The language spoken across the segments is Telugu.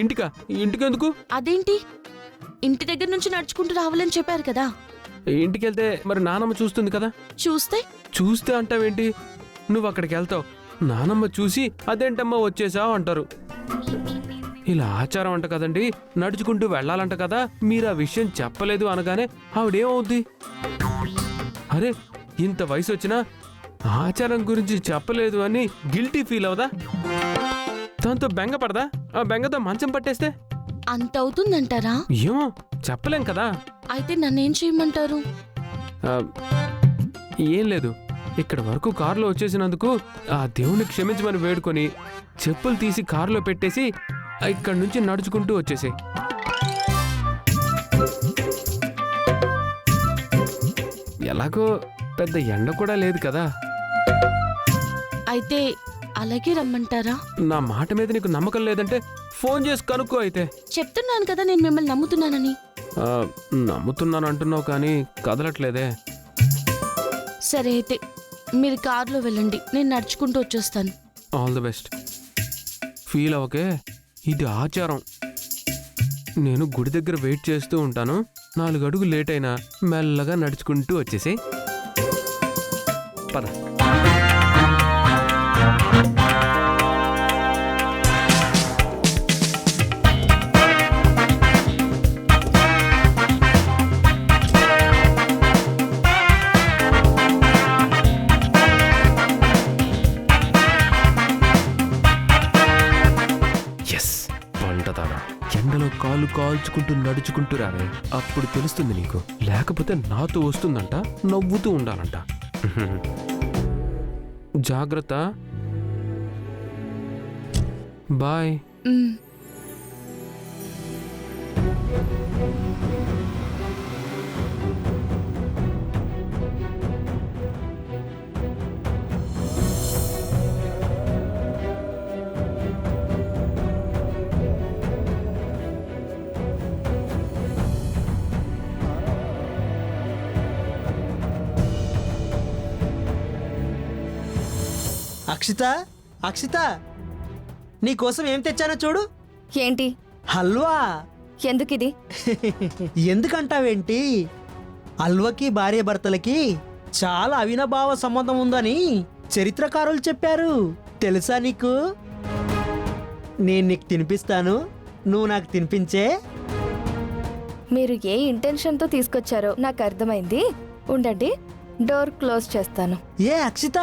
ఇంటికా? ఇంటికెందుకు? అదేంటి, ఇంటి దగ్గర నుంచి నడుచుకుంటూ రావాలని చెప్పారు కదా. ఇంటికెళ్తే మరి నానమ్మ చూస్తుంది కదా. చూస్తే అంటావేంటి? నువ్వు అక్కడికి వెళ్తావు, నానమ్మ చూసి అదేంటమ్మా వచ్చేసావు అంటారు. ఇలా ఆచారం అంట కదండి, నడుచుకుంటూ వెళ్ళాలంట కదా. మీరు ఆ విషయం చెప్పలేదు అనగానే ఆవిడేమవుద్ది? అరే ఇంత వయసు వచ్చినా ఆచారం గురించి చెప్పలేదు అని గిల్టీ ఫీల్ అవదా? దాంతో బెంగ పడదా? ఆ బెంగతో మంచం పట్టేస్తే అంత అవుతుందంటారా? ఏమో చెప్పలేం కదా. అయితే నన్నేం చేయమంటారు? ఏం లేదు, ఇక్కడ వరకు కారులో వచ్చేసినందుకు ఆ దేవుని క్షమించమని వేడుకొని చెప్పులు తీసి కారులో పెట్టేసి ఇక్కడి నుంచి నడుచుకుంటూ వచ్చేసి. ఎలాగో పెద్ద ఎండ కూడా లేదు కదా. అయితే అలాగే రమ్మంటారా? నా మాట మీద నీకు నమ్మకం లేదంటే ఫోన్ చేసి కనుక్కో. అయితే చెప్తున్నాను కదా నేను మిమ్మల్ని నమ్ముతున్నానని. నమ్ముతున్నాను అంటున్నావు కానీ కదలట్లేదే. సరే అయితే మీరు కారులో వెళ్ళండి, నేను నడుచుకుంటూ వచ్చేస్తాను. All the best. ఫీల్ అవకే, ఇది ఆచారం. నేను గుడి దగ్గర వెయిట్ చేస్తూ ఉంటాను. 4 అడుగులు లేట్ అయినా మెల్లగా నడుచుకుంటూ వచ్చేసి పద. ఎండలో కాలు కాల్చుకుంటూ నడుచుకుంటూ రావే, అప్పుడు తెలుస్తుంది నీకు. లేకపోతే నాతో వస్తుందంట, నవ్వుతూ ఉండాలంట. జాగ్రత్త. బాయ్. అక్షిత, అక్షిత, నీకోసం ఏం తెచ్చానో చూడు. ఏంటి? హల్వా. ఎందుకిది? ఎందుకంటావేంటి? హల్వాకి భార్య భర్తలకి చాలా అవినాభావ సంబంధం ఉందని చరిత్రకారులు చెప్పారు. తెలుసా నీకు? నేను నీకు తినిపిస్తాను, నువ్వు నాకు తినిపించే. మీరు ఏ ఇంటెన్షన్తో తీసుకొచ్చారో నాకు అర్థమైంది. ఉండండి, డోర్ క్లోజ్ చేస్తాను. ఏ అక్షిత,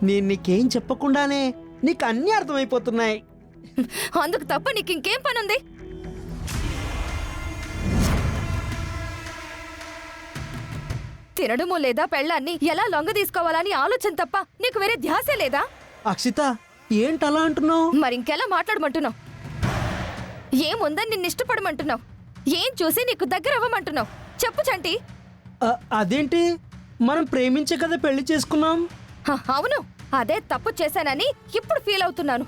నేను నీకేం చెప్పకుండానే నీకు అన్నీ అర్థమైపోతున్నాయి. అందుకు తప్ప నీకు ఇంకేం పని ఉంది? తినడము లేదా పెళ్ళాన్ని ఎలా లొంగ తీసుకోవాలని ఆలోచన తప్ప నీకు వేరే ధ్యాసే లేదా? అక్షిత, ఏంటలా అంటున్నావు? మరింకెలా మాట్లాడమంటున్నావు? ఏముందని నిన్ను ఇష్టపడమంటున్నావు? ఏం చూసి నీకు దగ్గర అవ్వమంటున్నావు? చెప్పు చంటి. అదేంటి, మనం ప్రేమించే కదా పెళ్లి చేసుకున్నాం. అవును, అదే తప్పు చేశానని ఇప్పుడు ఫీల్ అవుతున్నాను.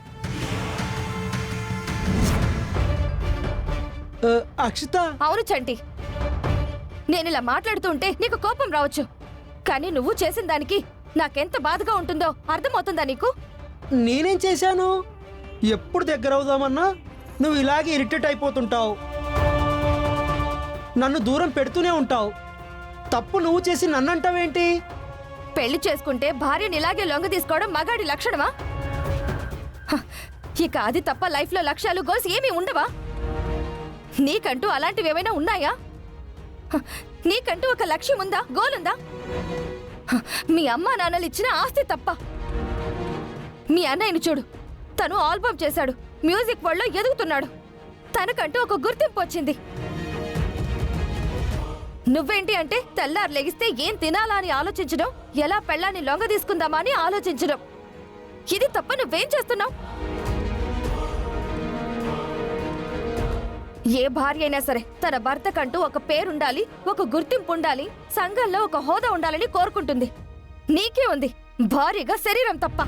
అక్షిత. అవును చంటి, నేనిలా మాట్లాడుతుంటే నీకు కోపం రావచ్చు, కానీ నువ్వు చేసిన దానికి నాకెంత బాధగా ఉంటుందో అర్థమవుతుందా నీకు? నేనేం చేశాను? ఎప్పుడు దగ్గర అవుదామన్నా నువ్వు ఇలాగే ఇరిటేట్ అయిపోతుంటావు, నన్ను దూరం పెడుతూనే ఉంటావు. తప్పు నువ్వు చేసి నన్ను అంటావేంటి? పెళ్లి చేసుకుంటే భార్యని ఇలాగే లొంగ తీసుకోవడం మగాడి లక్షణమా? ఇక అది తప్ప లైఫ్లో లక్ష్యాలు, గోల్స్ ఏమీ ఉండవా? నీకంటూ అలాంటివి ఏమైనా ఉన్నాయా? నీకంటూ ఒక లక్ష్యం ఉందా? గోల్ ఉందా? మీ అమ్మా నాన్నలు ఇచ్చిన ఆస్తి తప్ప. మీ అన్నయ్యను చూడు, తను ఆల్బమ్ చేశాడు, మ్యూజిక్ వరల్డ్లో ఎదుగుతున్నాడు, తనకంటూ ఒక గుర్తింపు వచ్చింది. నువ్వేంటి అంటే తెల్లారు లెగిస్తే ఏం తినాలా అని ఆలోచించడం, ఎలా పెళ్ళాన్ని లొంగ తీసుకుందామా అని ఆలోచించడం. ఇది తప్ప నువ్వేం చేస్తున్నావు? ఏ భార్య అయినా సరే తన భర్తకంటూ ఒక పేరుండాలి, ఒక గుర్తింపు ఉండాలి, సంఘంలో ఒక హోదా ఉండాలని కోరుకుంటుంది. నీకే ఉంది భార్యగా శరీరం తప్ప.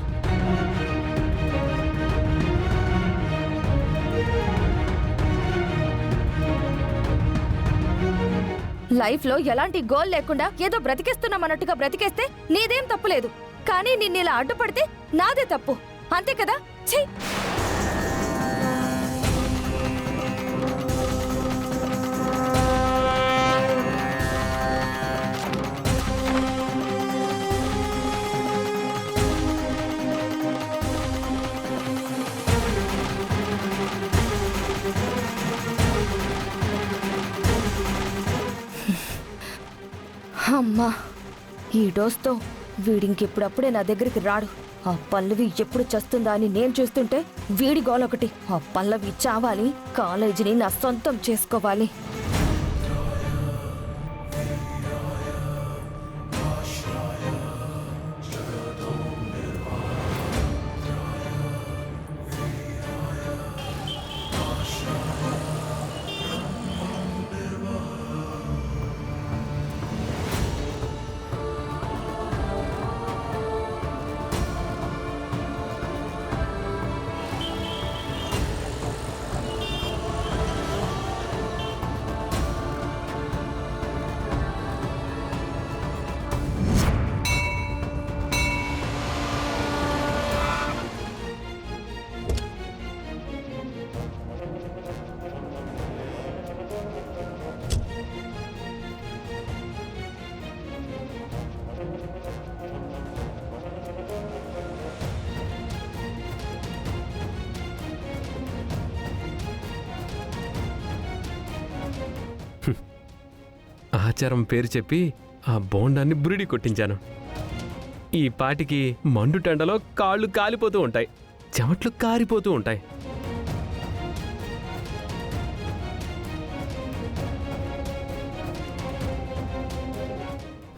లైఫ్లో ఎలాంటి గోల్ లేకుండా ఏదో బ్రతికేస్తున్నామన్నట్టుగా బ్రతికేస్తే నీదేం తప్పులేదు, కానీ నిన్నిలా అడ్డుపడితే నాదే తప్పు. అంతే కదా? ఛీ! అమ్మా, ఈ డోస్తో వీడింకెప్పుడప్పుడే నా దగ్గరికి రాడు. ఆ పల్లవి ఎప్పుడు చస్తుందా అని నేను చూస్తుంటే వీడి గోలొకటి. ఆ పల్లవి చావాలి, కాలేజీని నా సొంతం చేసుకోవాలి. ఆచారం పేరు చెప్పి ఆ బోండాన్ని బురిడి కొట్టించాను. ఈ పాటికి మండుటెండలో కాళ్ళు కాలిపోతూ ఉంటాయి, చెమట్లు కారిపోతూ ఉంటాయి.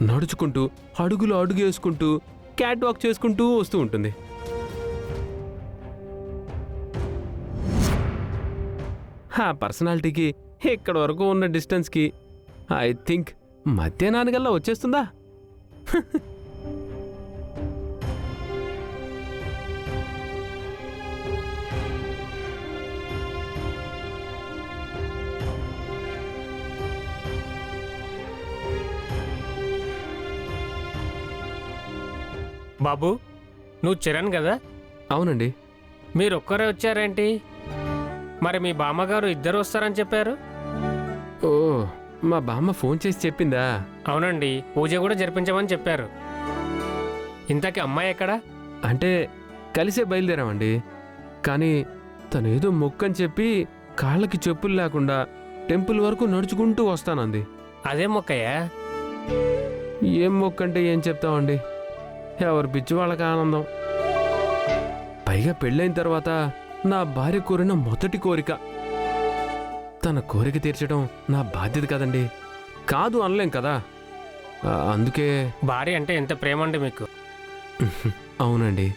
నడుచుకుంటూ అడుగులు అడుగేసుకుంటూ క్యాట్ వాక్ చేసుకుంటూ వస్తూ ఉంటుంది. ఆ పర్సనాలిటీకి ఇక్కడ వరకు ఉన్న డిస్టెన్స్కి ఐ థింక్ మధ్యాహ్నానికల్లా వచ్చేస్తుందా? బాబు, నువ్వు చరణ్ కదా? అవునండి. మీరు ఒక్కరే వచ్చారేంటి? మరి మీ బామ్మగారు ఇద్దరు వస్తారని చెప్పారు. ఓ, మా బామ్మ ఫోన్ చేసి చెప్పిందా? అవునండి, పూజ కూడా జరిపించమని చెప్పారు. ఇంతకీ అమ్మాయి ఎక్కడా? అంటే కలిసే బయలుదేరామండి. కానీ తనేదో మొక్కని చెప్పి కాళ్ళకి చెప్పులు లేకుండా టెంపుల్ వరకు నడుచుకుంటూ వస్తానంది. అదే మొక్కయ్యా? ఏం మొక్కంటే ఏం చెప్తామండి, ఎవరి పిచ్చి వాళ్ళకి ఆనందం. పైగా పెళ్ళైన తర్వాత నా భార్య కోరిన మొదటి కోరిక. తన కోరిక తీర్చడం నా బాధ్యత కదండి. కాదు అనలేం కదా. అందుకే. భార్య అంటే ఎంత ప్రేమ అండి మీకు? అవునండి,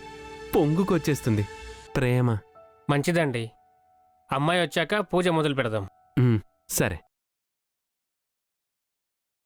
పొంగుకొచ్చేస్తుంది ప్రేమ. మంచిదండి. అమ్మాయి వచ్చాక పూజ మొదలు పెడదాం. సరే.